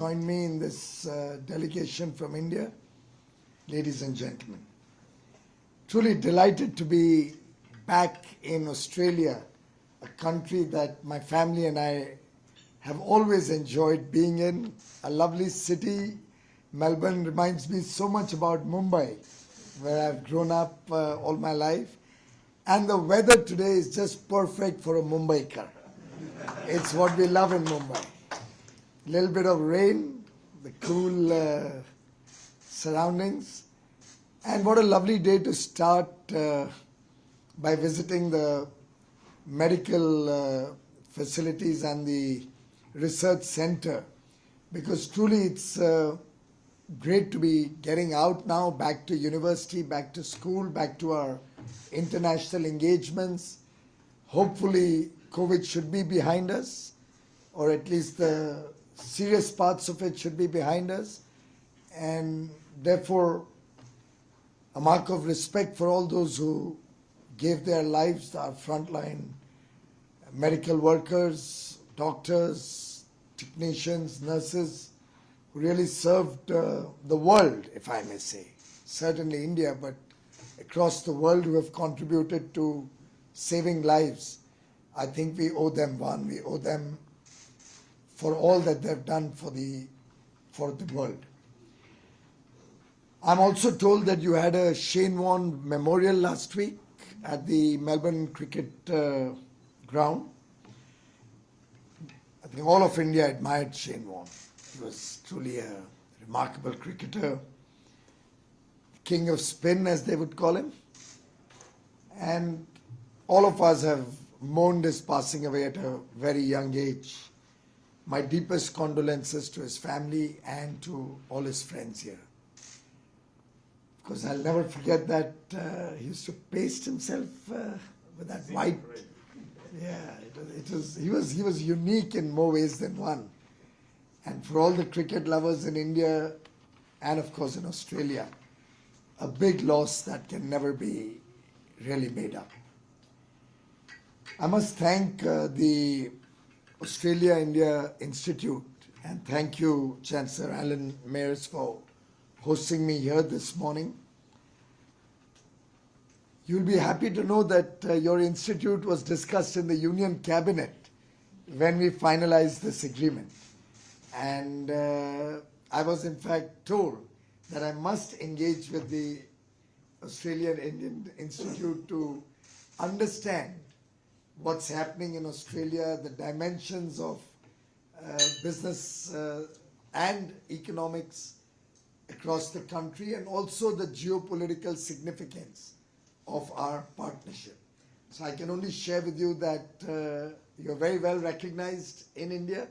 Join me in this delegation from India, ladies and gentlemen. Truly delighted to be back in Australia, a country that my family and I have always enjoyed being in. A lovely city. Melbourne reminds me so much about Mumbai, where I've grown up all my life. And the weather today is just perfect for a Mumbaiker. It's what we love in Mumbai. Little bit of rain, the cool surroundings, and what a lovely day to start by visiting the medical facilities and the research center, because truly it's great to be getting out now, back to university, back to school, back to our international engagements. Hopefully COVID should be behind us, or at least the serious parts of it should be behind us, and therefore a mark of respect for all those who gave their lives, our frontline medical workers, doctors, technicians, nurses, who really served the world, if I may say. Certainly India, but across the world, who have contributed to saving lives. I think we owe them one. We owe them for all that they've done for the world. I'm also told that you had a Shane Warne memorial last week at the Melbourne cricket ground. I think all of India admired Shane Warne. He was truly a remarkable cricketer, king of spin, as they would call him. And all of us have mourned his passing away at a very young age. My deepest condolences to his family and to all his friends here. Because I'll never forget that he used to paste himself with that white. Yeah, he was unique in more ways than one. And for all the cricket lovers in India and of course in Australia, a big loss that can never be really made up. I must thank the Australia-India Institute, and thank you, Chancellor Alan Mayers, for hosting me here this morning. You'll be happy to know that your institute was discussed in the Union Cabinet when we finalized this agreement. And I was in fact told that I must engage with the Australian Indian Institute to understand what's happening in Australia, the dimensions of business and economics across the country, and also the geopolitical significance of our partnership. So I can only share with you that you're very well recognized in India.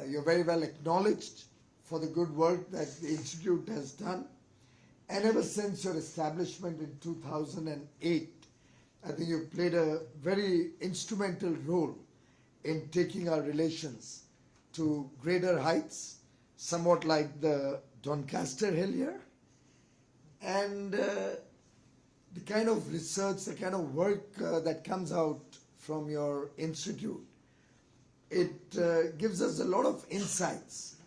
You're very well acknowledged for the good work that the Institute has done. And ever since your establishment in 2008, I think you've played a very instrumental role in taking our relations to greater heights, somewhat like the Doncaster Hill here. And the kind of research, the kind of work that comes out from your institute, it gives us a lot of insights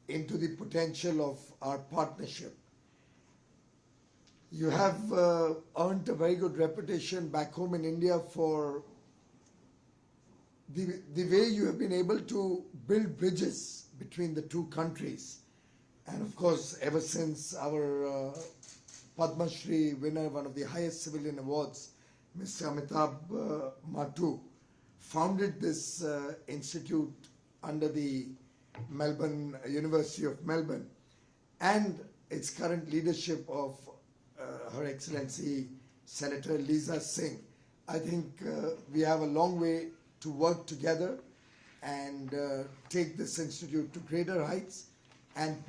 into the potential of our partnership. You have earned a very good reputation back home in India for the way you have been able to build bridges between the two countries. And of course, ever since our Padma Shri winner, one of the highest civilian awards, Mr. Amitabh Matu, founded this institute under the University of Melbourne, and its current leadership of Her Excellency Senator Lisa Singh. I think we have a long way to work together and take this institute to greater heights and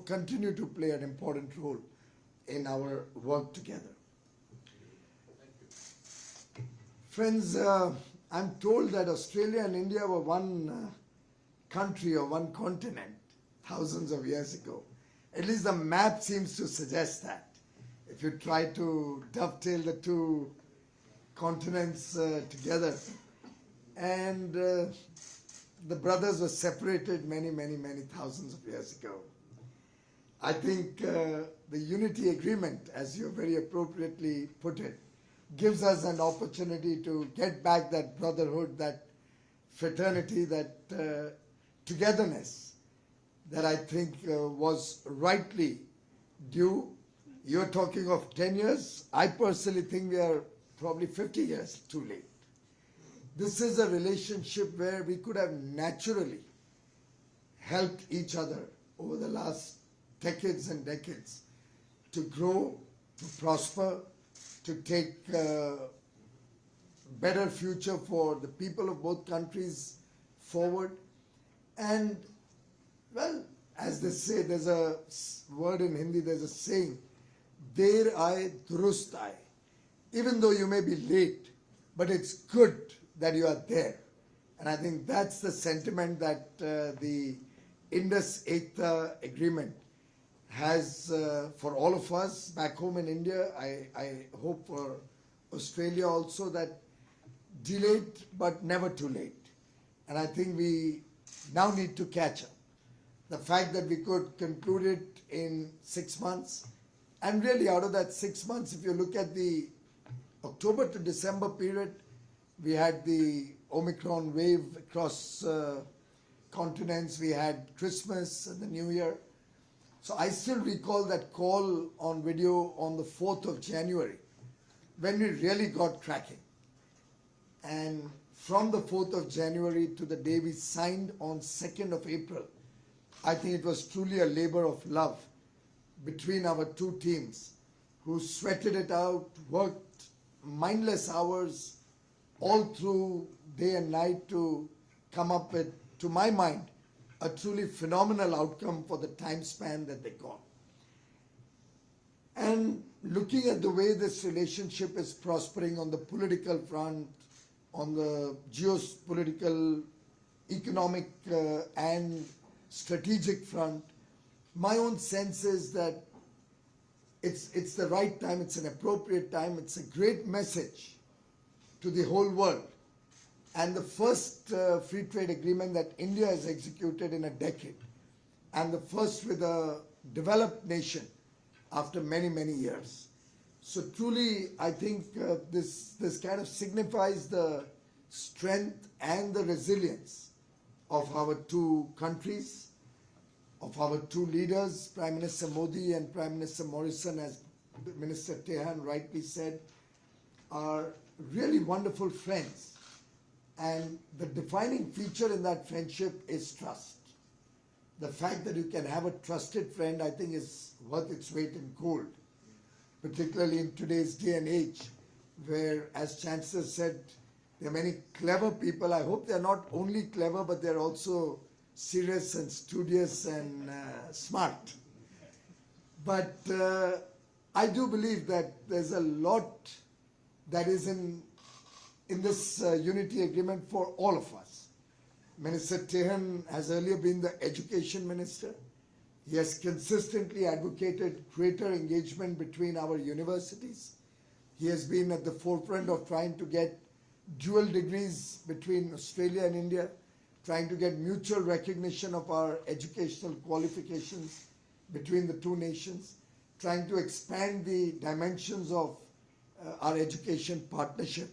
continue to play an important role in our work together. Friends, I'm told that Australia and India were one country or one continent thousands of years ago. At least the map seems to suggest that. If you try to dovetail the two continents together. And the brothers were separated many, many, many thousands of years ago. I think the unity agreement, as you very appropriately put it, gives us an opportunity to get back that brotherhood, that fraternity, that togetherness that I think was rightly due. You're talking of 10 years. I personally think we are probably 50 years too late. This is a relationship where we could have naturally helped each other over the last decades and decades to grow, to prosper, to take a better future for the people of both countries forward. And, well, as they say, there's a word in Hindi, there's a saying, Der aaye durust aaye. Even though you may be late, but it's good that you are there. And I think that's the sentiment that the Indus Ekta agreement has for all of us back home in India. I hope for Australia also, that delayed but never too late. And I think we now need to catch up. The fact that we could conclude it in 6 months, and really out of that 6 months, if you look at the October to December period, we had the Omicron wave across continents, we had Christmas and the New Year. So I still recall that call on video on the 4th of January when we really got cracking. And from the 4th of January to the day we signed on 2nd of April, I think it was truly a labor of love between our two teams who sweated it out, worked mindless hours all through day and night to come up with, to my mind, a truly phenomenal outcome for the time span that they got. And looking at the way this relationship is prospering on the political front, on the geopolitical, economic and strategic front, my own sense is that it's the right time, it's an appropriate time, it's a great message to the whole world. And the first free trade agreement that India has executed in a decade, and the first with a developed nation after many, many years. So truly, I think this kind of signifies the strength and the resilience of our two countries, of our two leaders, Prime Minister Modi and Prime Minister Morrison, as Minister Tehan rightly said, are really wonderful friends. And the defining feature in that friendship is trust. The fact that you can have a trusted friend, I think, is worth its weight in gold, particularly in today's day and age, where, as Chancellor said, there are many clever people. I hope they're not only clever, but they're also serious and studious and smart. But I do believe that there's a lot that is in this unity agreement for all of us. Minister Tehan has earlier been the education minister. He has consistently advocated greater engagement between our universities. He has been at the forefront of trying to get dual degrees between Australia and India, trying to get mutual recognition of our educational qualifications between the two nations, trying to expand the dimensions of our education partnership.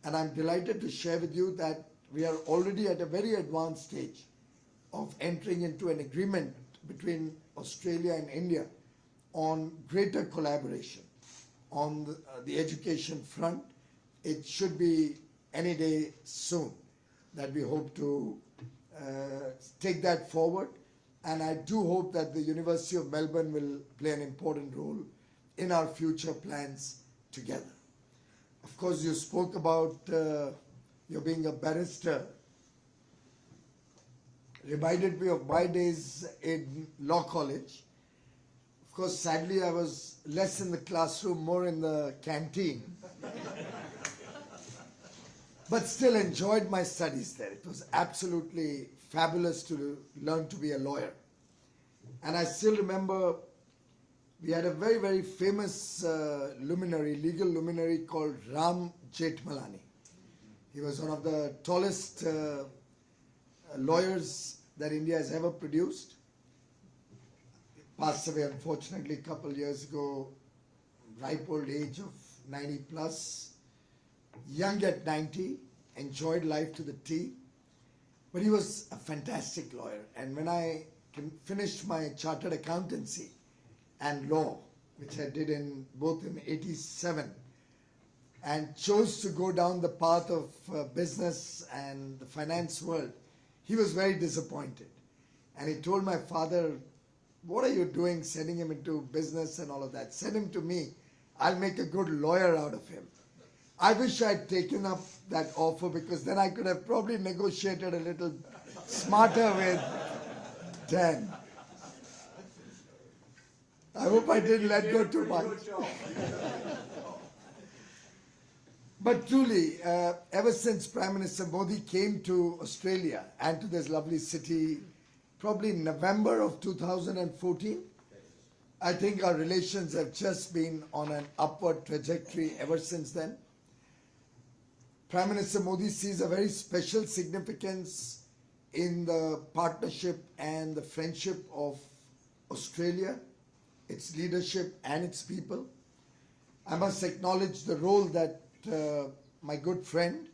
And I'm delighted to share with you that we are already at a very advanced stage of entering into an agreement between Australia and India on greater collaboration on the education front. It should be any day soon that we hope to take that forward. And I do hope that the University of Melbourne will play an important role in our future plans together. Of course, you spoke about you being a barrister. Reminded me of my days in law college. Of course, sadly, I was less in the classroom, more in the canteen. But still enjoyed my studies there. It was absolutely fabulous to learn to be a lawyer. And I still remember we had a very, very famous luminary, legal luminary called Ram Jethmalani. He was one of the tallest lawyers that India has ever produced. Passed away unfortunately a couple years ago, ripe old age of 90 plus, young at 90, enjoyed life to the T. But he was a fantastic lawyer. And when I finished my chartered accountancy and law, which I did in both in 87, and chose to go down the path of business and the finance world, he was very disappointed. And he told my father, what are you doing sending him into business and all of that? Send him to me. I'll make a good lawyer out of him. I wish I'd taken up that offer, because then I could have probably negotiated a little smarter with Dan. I hope I didn't let go too much. But truly, ever since Prime Minister Modi came to Australia and to this lovely city, probably in November of 2014, I think our relations have just been on an upward trajectory ever since then. Prime Minister Modi sees a very special significance in the partnership and the friendship of Australia, its leadership and its people. I must acknowledge the role that my good friend,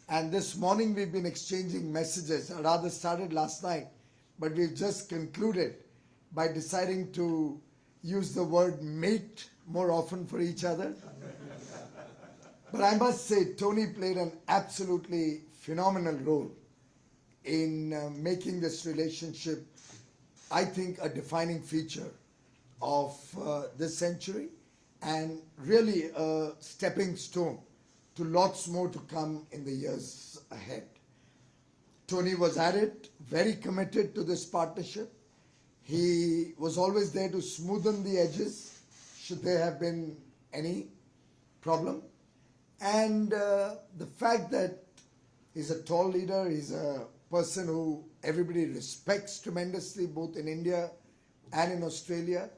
and this morning we've been exchanging messages, or rather started last night, but we've just concluded by deciding to use the word mate more often for each other. But I must say, Tony played an absolutely phenomenal role in making this relationship, I think, a defining feature of this century, and really a stepping stone to lots more to come in the years ahead. Tony was at it, very committed to this partnership. He was always there to smoothen the edges, should there have been any problem. And the fact that he's a tall leader, he's a person who everybody respects tremendously, both in India and in Australia.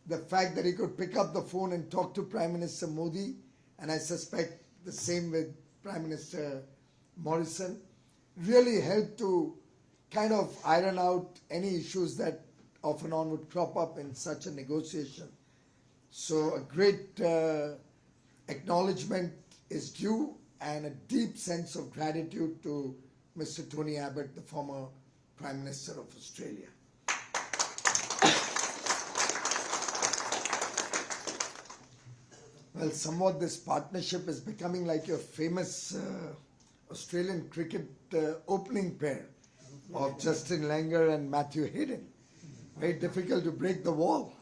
The fact that he could pick up the phone and talk to Prime Minister Modi, and I suspect the same with Prime Minister Morrison, really helped to kind of iron out any issues that off and on would crop up in such a negotiation. So a great acknowledgement is due, and a deep sense of gratitude to Mr. Tony Abbott, the former Prime Minister of Australia. Well, somewhat this partnership is becoming like your famous Australian cricket opening pair of Justin Langer and Matthew Hayden. Very difficult to break the wall.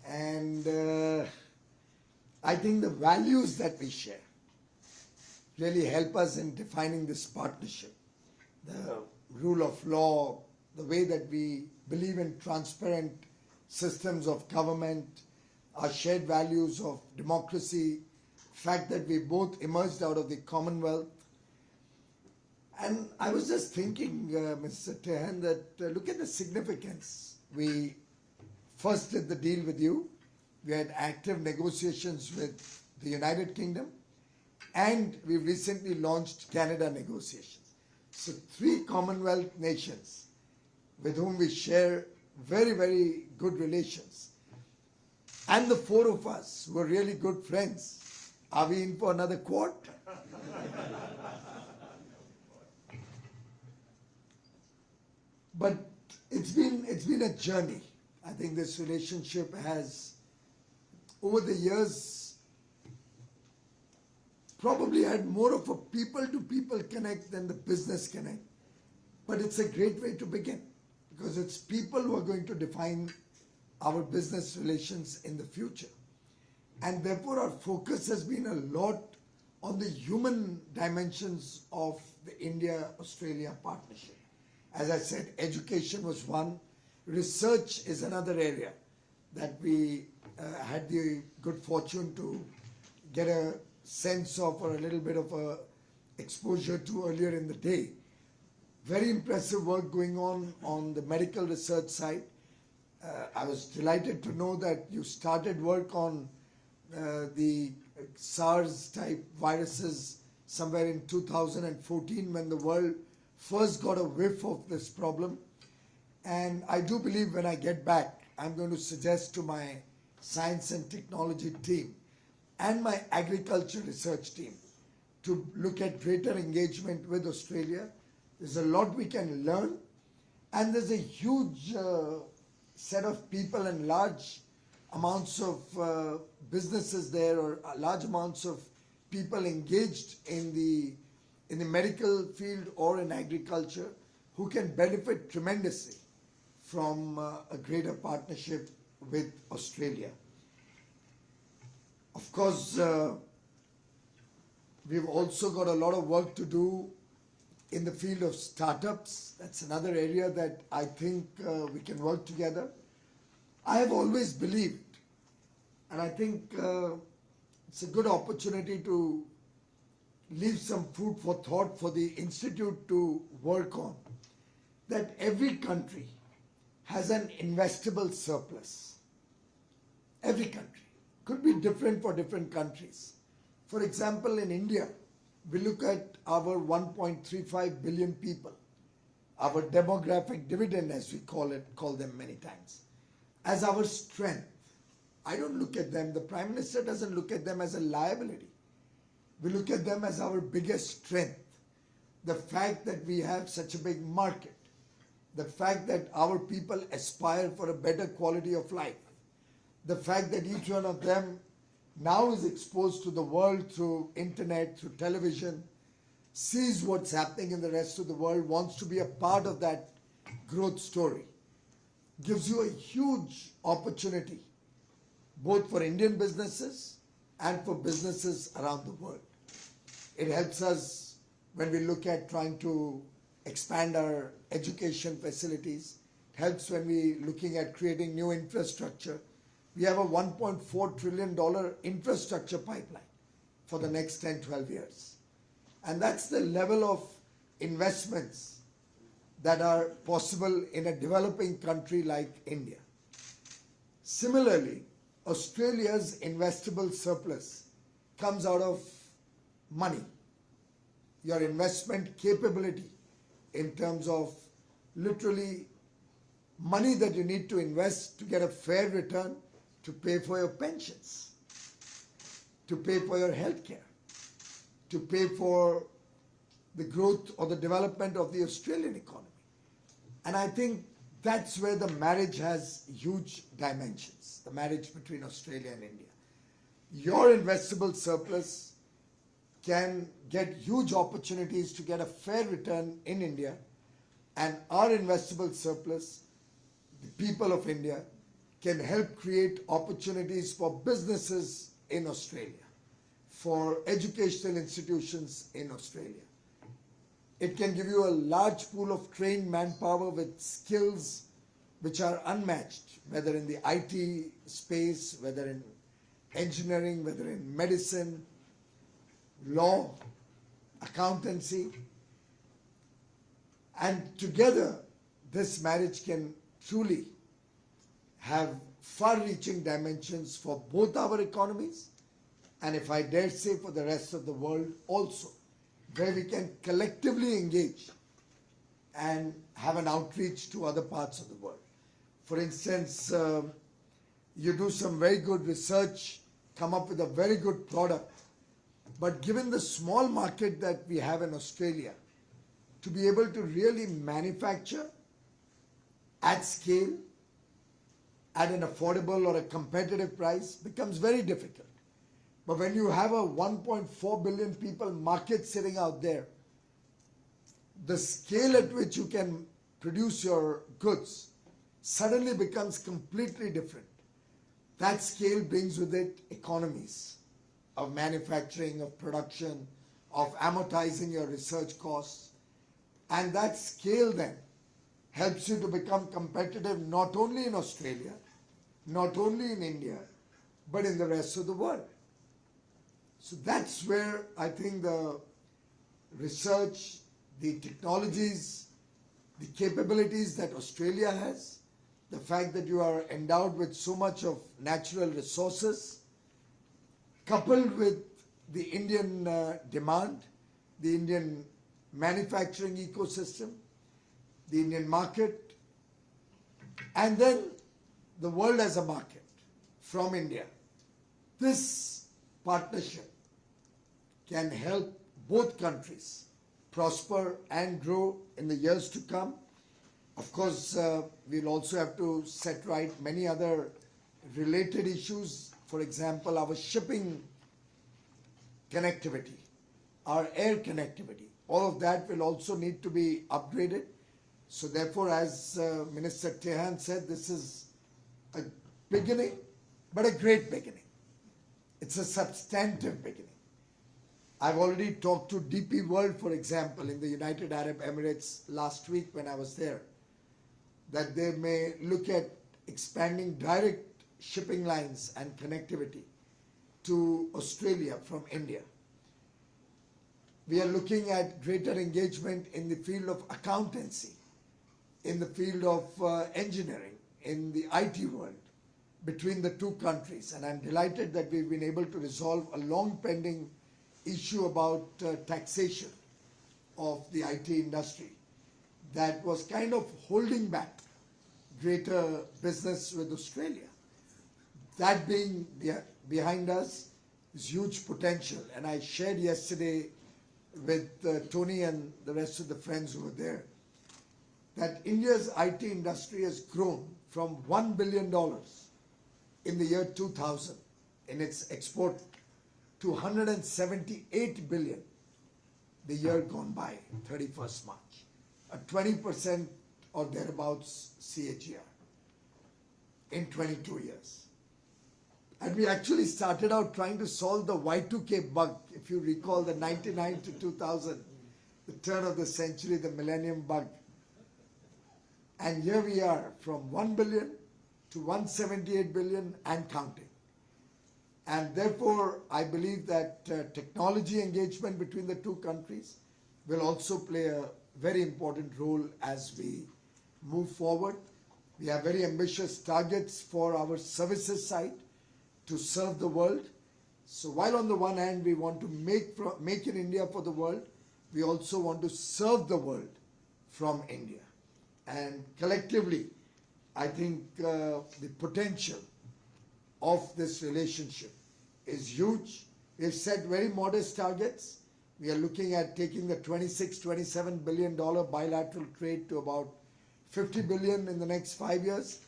And I think the values that we share really help us in defining this partnership. The rule of law, the way that we believe in transparent systems of government, our shared values of democracy, fact that we both emerged out of the Commonwealth. And I was just thinking, Mr. Tehan, that look at the significance. We first did the deal with you. We had active negotiations with the United Kingdom, and we recently launched Canada negotiations. So 3 Commonwealth nations with whom we share very, very good relations. And the 4 of us were really good friends. Are we in for another quad? But it's been a journey. I think this relationship has, over the years, probably had more of a people-to-people connect than the business connect. But it's a great way to begin, because it's people who are going to define our business relations in the future. And therefore our focus has been a lot on the human dimensions of the India-Australia partnership. As I said, education was one, research is another area that we had the good fortune to get a sense of, or a little bit of a exposure to earlier in the day. Very impressive work going on the medical research side. I was delighted to know that you started work on the SARS type viruses somewhere in 2014, when the world first got a whiff of this problem. And I do believe when I get back, I'm going to suggest to my science and technology team and my agriculture research team to look at greater engagement with Australia. There's a lot we can learn, and there's a huge set of people and large amounts of businesses there, or large amounts of people engaged in the medical field or in agriculture who can benefit tremendously from a greater partnership with Australia. Of course, we've also got a lot of work to do in the field of startups. That's another area that I think we can work together. I have always believed, and I think it's a good opportunity to leave some food for thought for the Institute to work on, that every country has an investable surplus. Every country. Could be different for different countries. For example, in India, we look at our 1.35 billion people, our demographic dividend, as we call them many times, as our strength. I don't look at them, the Prime Minister doesn't look at them as a liability. We look at them as our biggest strength. The fact that we have such a big market, the fact that our people aspire for a better quality of life, the fact that each one of them now is exposed to the world through internet, through television, sees what's happening in the rest of the world, wants to be a part of that growth story, gives you a huge opportunity both for Indian businesses and for businesses around the world. It helps us when we look at trying to expand our education facilities. It helps when we're looking at creating new infrastructure. We have a $1.4 trillion infrastructure pipeline for the next 10, 12 years. And that's the level of investments that are possible in a developing country like India. Similarly, Australia's investable surplus comes out of money, your investment capability in terms of literally money that you need to invest to get a fair return, to pay for your pensions, to pay for your health care, to pay for the growth or the development of the Australian economy. And I think that's where the marriage has huge dimensions, the marriage between Australia and India. Your investable surplus can get huge opportunities to get a fair return in India, and our investable surplus, the people of India, can help create opportunities for businesses in Australia, for educational institutions in Australia. It can give you a large pool of trained manpower with skills which are unmatched, whether in the IT space, whether in engineering, whether in medicine, law, accountancy. And together, this marriage can truly have far-reaching dimensions for both our economies, and if I dare say for the rest of the world also, where we can collectively engage and have an outreach to other parts of the world. For instance, you do some very good research, come up with a very good product, but given the small market that we have in Australia, to be able to really manufacture at scale, at an affordable or a competitive price becomes very difficult. But when you have a 1.4 billion people market sitting out there, the scale at which you can produce your goods suddenly becomes completely different. That scale brings with it economies of manufacturing, of production, of amortizing your research costs. And that scale then helps you to become competitive not only in Australia, not only in India, but in the rest of the world. So that's where I think the research, the technologies, the capabilities that Australia has, the fact that you are endowed with so much of natural resources, coupled with the Indian demand, the Indian manufacturing ecosystem, the Indian market, and then the world as a market from India. This partnership can help both countries prosper and grow in the years to come. Of course, we'll also have to set right many other related issues. For example, our shipping connectivity, our air connectivity, all of that will also need to be upgraded. So therefore, as Minister Tehan said, this is a beginning, but a great beginning. It's a substantive beginning. I've already talked to DP World, for example, in the United Arab Emirates last week when I was there, that they may look at expanding direct shipping lines and connectivity to Australia from India. We are looking at greater engagement in the field of accountancy, in the field of engineering, in the IT world between the two countries. And I'm delighted that we've been able to resolve a long pending issue about taxation of the IT industry that was kind of holding back greater business with Australia. That being behind us is huge potential. And I shared yesterday with Tony and the rest of the friends who were there that India's IT industry has grown from $1 billion in the year 2000 in its export to 178 billion the year gone by, 31st March, a 20% or thereabouts CAGR in 22 years. And we actually started out trying to solve the Y2K bug. If you recall the 99 to 2000, the turn of the century, the millennium bug. And here we are from 1 billion to 178 billion and counting. And therefore, I believe that technology engagement between the two countries will also play a very important role as we move forward. We have very ambitious targets for our services side to serve the world. So while on the one hand we want to make in India for the world, we also want to serve the world from India. And collectively, I think the potential of this relationship is huge. We've set very modest targets. We are looking at taking the $26–27 billion bilateral trade to about 50 billion in the next 5 years.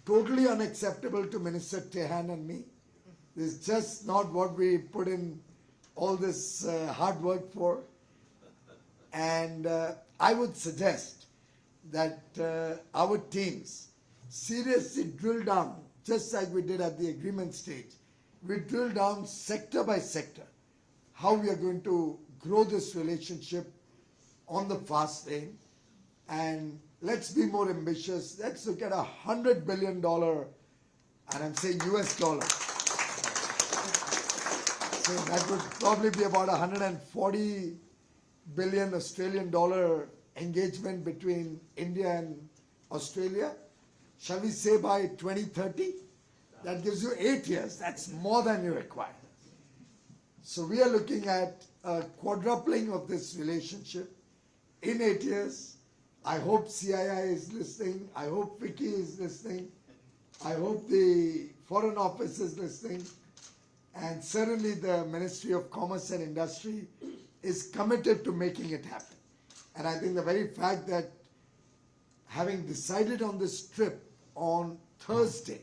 Totally unacceptable to Minister Tehan and me. This is just not what we put in all this hard work for. And I would suggest that our teams seriously drill down, just like we did at the agreement stage. We drill down sector by sector how we are going to grow this relationship on the fast lane. And let's be more ambitious. Let's look at $100 billion, and I'm saying US dollar. So that would probably be about 140 billion Australian dollar engagement between India and Australia. Shall we say by 2030? That gives you 8 years. That's more than you require. So we are looking at a quadrupling of this relationship in 8 years. I hope CII is listening. I hope Vicky is listening. I hope the Foreign Office is listening. And certainly the Ministry of Commerce and Industry is committed to making it happen. And I think the very fact that having decided on this trip on Thursday,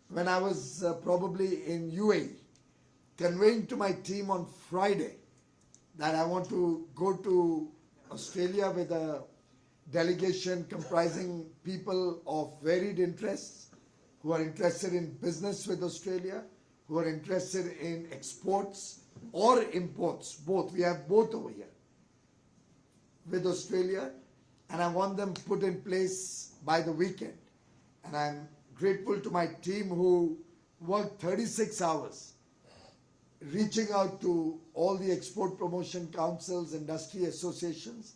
when I was probably in UAE, conveying to my team on Friday that I want to go to Australia with a delegation comprising people of varied interests who are interested in business with Australia, who are interested in exports or imports, both. We have both over here with Australia, and I want them put in place by the weekend. And I'm grateful to my team who worked 36 hours reaching out to all the export promotion councils, industry associations,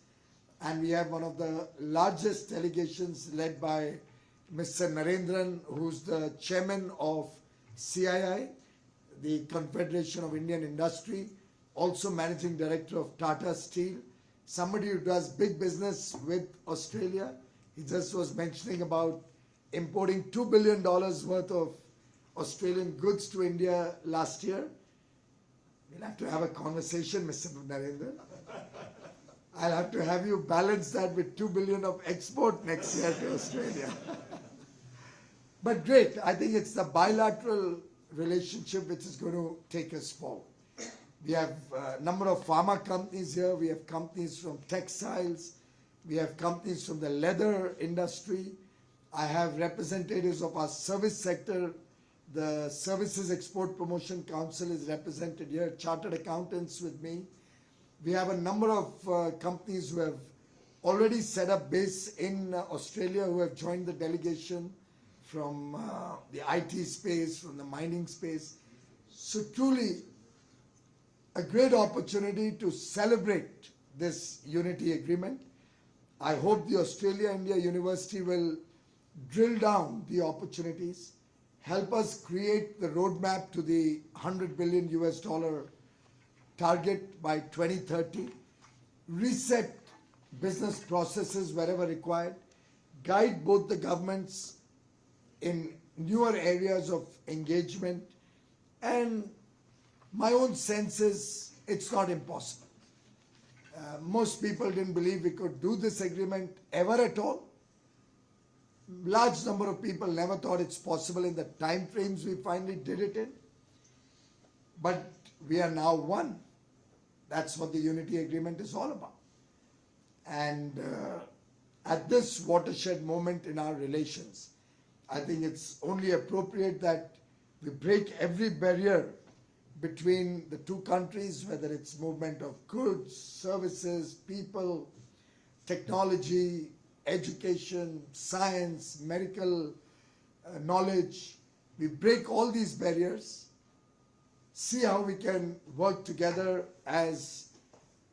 and we have one of the largest delegations led by Mr. Narendran, who's the chairman of CII, the Confederation of Indian Industry, also managing director of Tata Steel, somebody who does big business with Australia. He just was mentioning about importing $2 billion worth of Australian goods to India last year. We'll have to have a conversation, Mr. Narendra. I'll have to have you balance that with $2 billion of export next year to Australia. But great, I think it's the bilateral relationship which is going to take us forward. We have a number of pharma companies here, we have companies from textiles, we have companies from the leather industry. I have representatives of our service sector. The Services Export Promotion Council is represented here, chartered accountants with me. We have a number of companies who have already set up base in Australia who have joined the delegation from the IT space, from the mining space. So truly a great opportunity to celebrate this unity agreement. I hope the Australia-India University will drill down the opportunities, help us create the roadmap to the $100 billion target by 2030, reset business processes wherever required, guide both the governments in newer areas of engagement, and my own sense is it's not impossible. Most people didn't believe we could do this agreement ever at all. Large number of people never thought it's possible in the time frames we finally did it in. But we are now one. That's what the unity agreement is all about. And at this watershed moment in our relations, I think it's only appropriate that we break every barrier between the two countries, whether it's movement of goods, services, people, technology, education, science, medical knowledge. We break all these barriers, see how we can work together as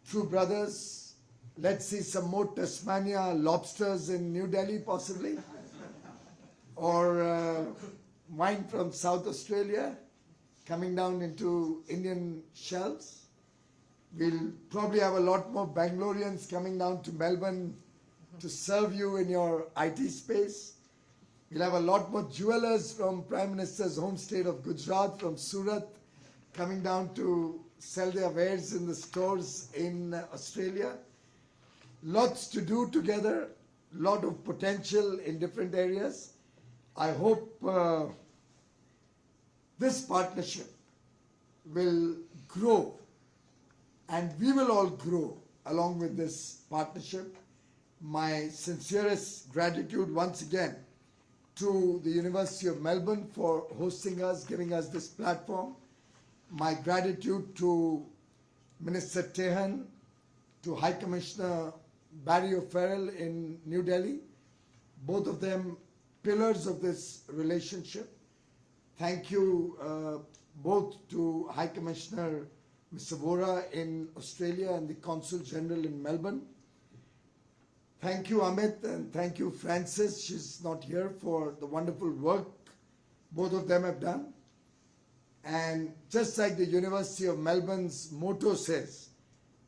true brothers. Let's see some more Tasmania lobsters in New Delhi possibly, or wine from South Australia coming down into Indian shelves. We'll probably have a lot more Bangaloreans coming down to Melbourne to serve you in your IT space. We'll have a lot more jewelers from Prime Minister's home state of Gujarat, from Surat, coming down to sell their wares in the stores in Australia. Lots to do together, lot of potential in different areas. I hope this partnership will grow, and we will all grow along with this partnership. My sincerest gratitude once again to the University of Melbourne for hosting us, giving us this platform. My gratitude to Minister Tehan, to High Commissioner Barry O'Farrell in New Delhi, both of them pillars of this relationship. Thank you both to High Commissioner Mr. Vora in Australia and the Consul General in Melbourne. Thank you, Amit, and thank you, Francis. She's not here, for the wonderful work both of them have done. And just like the University of Melbourne's motto says,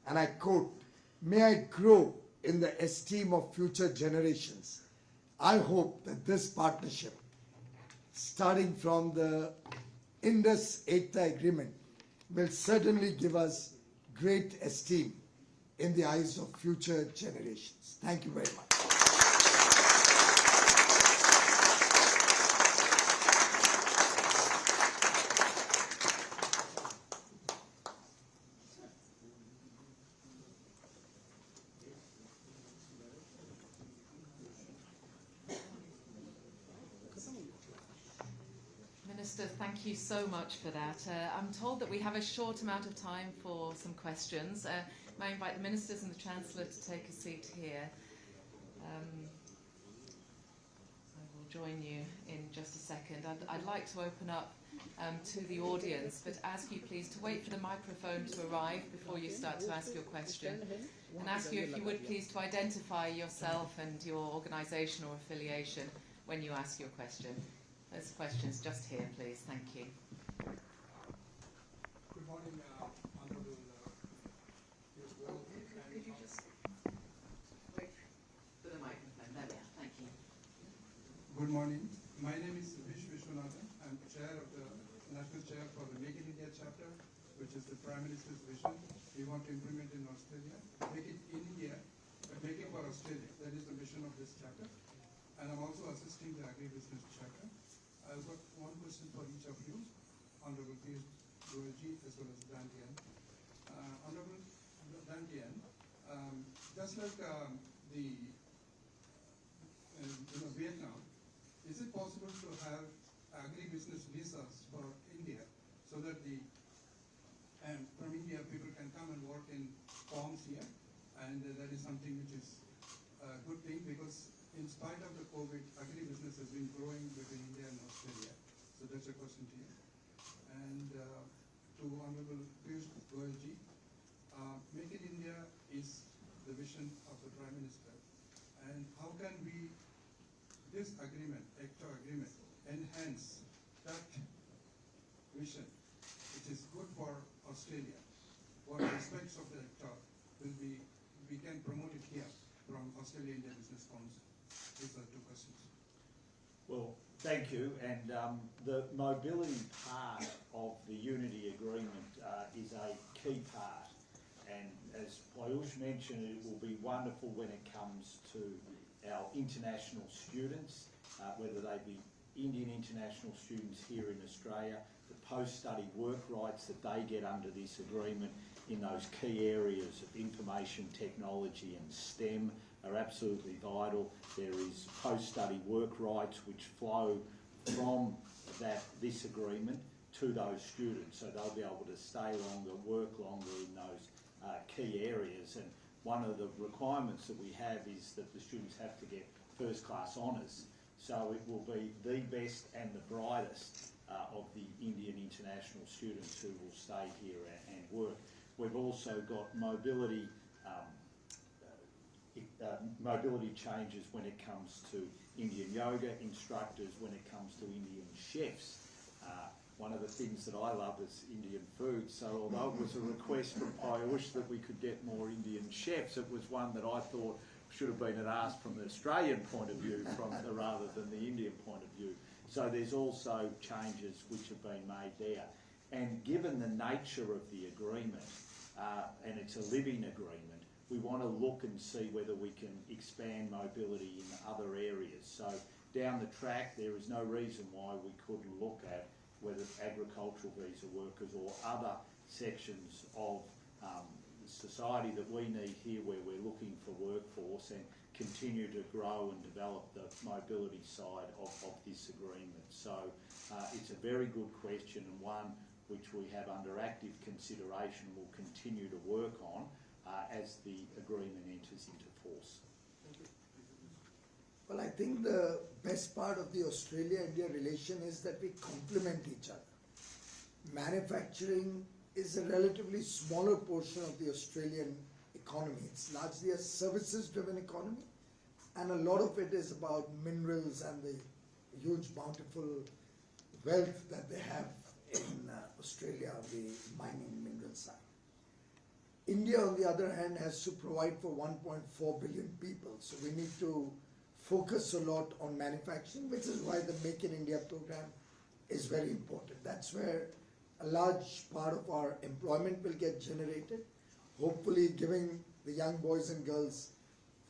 and I quote, "May I grow in the esteem of future generations." I hope that this partnership, starting from the Indus Ekta Agreement, will certainly give us great esteem in the eyes of future generations. Thank you very much. Minister, thank you so much for that. I'm told that we have a short amount of time for some questions. May I invite the Ministers and the Chancellor to take a seat here. I will join you in just a second. I'd like to open up to the audience, but ask you please to wait for the microphone to arrive before you start to ask your question, and ask you, if you would please, to identify yourself and your organisation or affiliation when you ask your question. Those questions just here, please. Thank you. Good morning, Honourable Piyush. Could you just Good morning. My name is Vishwanathan. I'm chair of the National Chair for the Make in India chapter, which is the Prime Minister's vision. We want to implement in Australia, make it in India, but make it for Australia. That is the mission of this chapter. And I'm also assisting the agribusiness chapter. I've got one question for each of you, Honorable Piyush Goyal as well as Dantian. Honorable Dantian, just like Vietnam, is it possible to have agribusiness visas for India so that from India people can come and work in farms here, and that is something which is a good thing because in spite of the COVID, agribusiness has been growing between India and Australia. So that's a question to you. And to Honorable Piyush Goyal ji, Make in India is the vision of the Prime Minister, and how can this agreement, ECTA agreement, enhance that vision, which is good for Australia? What aspects of the ECTA we can promote it here from Australia-India Business Council? These are two questions. Well, thank you. And the mobility part of the Unity Agreement is a key part. And as Piyush mentioned, it will be wonderful when it comes to our international students, whether they be Indian international students here in Australia, the post-study work rights that they get under this agreement in those key areas of information technology and STEM are absolutely vital. There is post-study work rights which flow from this agreement to those students, so they'll be able to stay longer, work longer in those key areas. And one of the requirements that we have is that the students have to get first-class honours. So it will be the best and the brightest of the Indian international students who will stay here and work. We've also got mobility changes when it comes to Indian yoga instructors, when it comes to Indian chefs. One of the things that I love is Indian food, so although it was a request from Piyush that we could get more Indian chefs, it was one that I thought should have been asked from the Australian point of view rather than the Indian point of view. So there's also changes which have been made there. And given the nature of the agreement, and it's a living agreement, we want to look and see whether we can expand mobility in other areas. So down the track, there is no reason why we couldn't look at whether agricultural visa workers or other sections of society that we need here where we're looking for workforce and continue to grow and develop the mobility side of this agreement. So it's a very good question and one which we have under active consideration and will continue to work on as the agreement enters into force. Well, I think the best part of the Australia-India relation is that we complement each other. Manufacturing is a relatively smaller portion of the Australian economy. It's largely a services-driven economy, and a lot of it is about minerals and the huge bountiful wealth that they have in Australia on the mining mineral side. India, on the other hand, has to provide for 1.4 billion people, so we need to focus a lot on manufacturing, which is why the Make in India program is very important. That's where a large part of our employment will get generated, hopefully giving the young boys and girls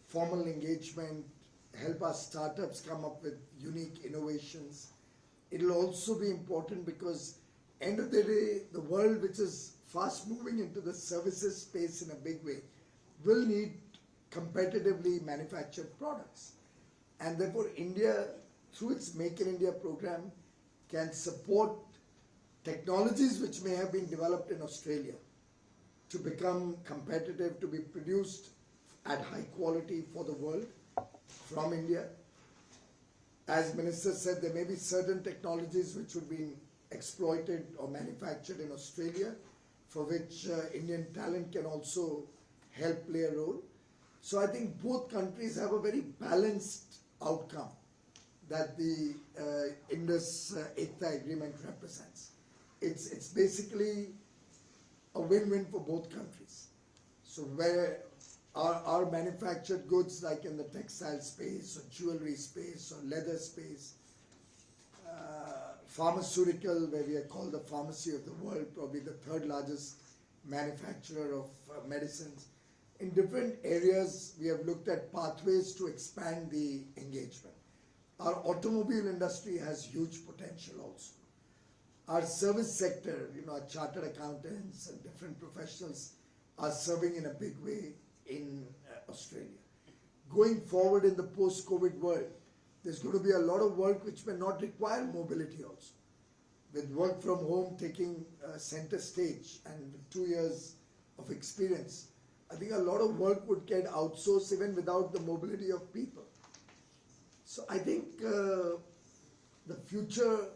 formal engagement, help our startups come up with unique innovations. It'll also be important because end of the day, the world, which is fast moving into the services space in a big way, will need competitively manufactured products. And therefore, India, through its Make in India program, can support technologies which may have been developed in Australia to become competitive, to be produced at high quality for the world from India. As Minister said, there may be certain technologies which would be exploited or manufactured in Australia, for which Indian talent can also help play a role. So I think both countries have a very balanced outcome that the Indus ECTA agreement represents. It's basically a win-win for both countries. So where our manufactured goods, like in the textile space or jewelry space or leather space, pharmaceutical, where we are called the pharmacy of the world, probably the third largest manufacturer of medicines. In different areas, we have looked at pathways to expand the engagement. Our automobile industry has huge potential also. Our service sector, our chartered accountants and different professionals are serving in a big way in Australia. Going forward in the post-COVID world, there's going to be a lot of work which may not require mobility also. With work from home taking center stage and with 2 years of experience, I think a lot of work would get outsourced even without the mobility of people. So I think the future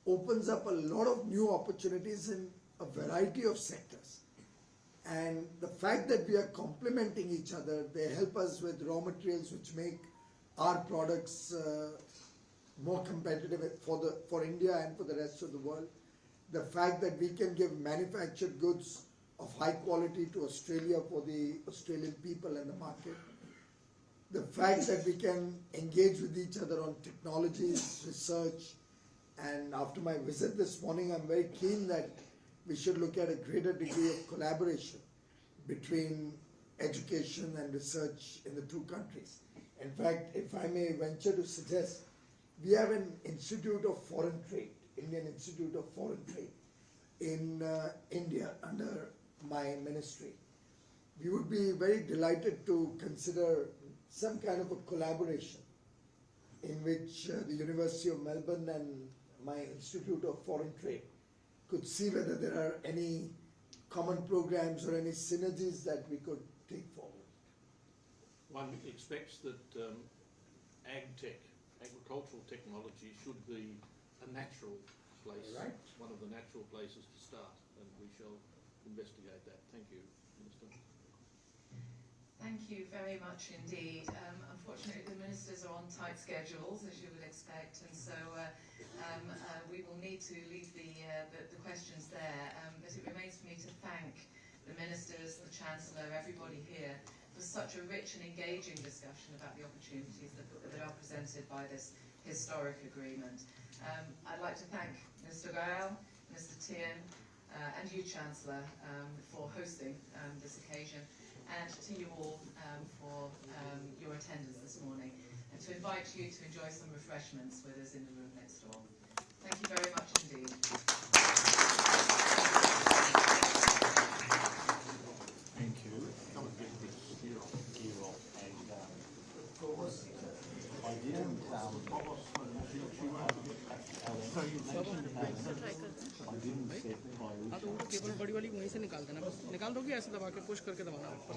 opens up a lot of new opportunities in a variety of sectors. And the fact that we are complementing each other, they help us with raw materials which make our products more competitive for India and for the rest of the world. The fact that we can give manufactured goods of high quality to Australia for the Australian people and the market. The fact that we can engage with each other on technologies, research, and after my visit this morning, I'm very keen that we should look at a greater degree of collaboration between education and research in the two countries. In fact, if I may venture to suggest, we have an Institute of Foreign Trade, Indian Institute of Foreign Trade in India under my ministry. We would be very delighted to consider some kind of a collaboration in which the University of Melbourne and my Institute of Foreign Trade could see whether there are any common programs or any synergies that we could take forward. One expects that agricultural technology should be a natural place, Right. one of the natural places to start, and we shall investigate that. Thank you, Minister. Thank you very much indeed. Unfortunately, the ministers are on tight schedules, as you would expect, and so we will need to leave the questions there. But it remains for me to thank the ministers, the Chancellor, everybody here for such a rich and engaging discussion about the opportunities that are presented by this historic agreement. I'd like to thank Mr. Goyal, Mr. Tehan, and you, Chancellor, for hosting this occasion, and to you all for your attendance this morning, and to invite you to enjoy some refreshments with us in the room next door. Thank you very much indeed. Thank you. Come and get this gear off, and I didn't. I didn't set my. हाँ तो उनको cable बड़ी वाली वहीं से निकाल देना, बस निकाल दोगे ऐसे दबा के पुश करके दबाना ऊपर।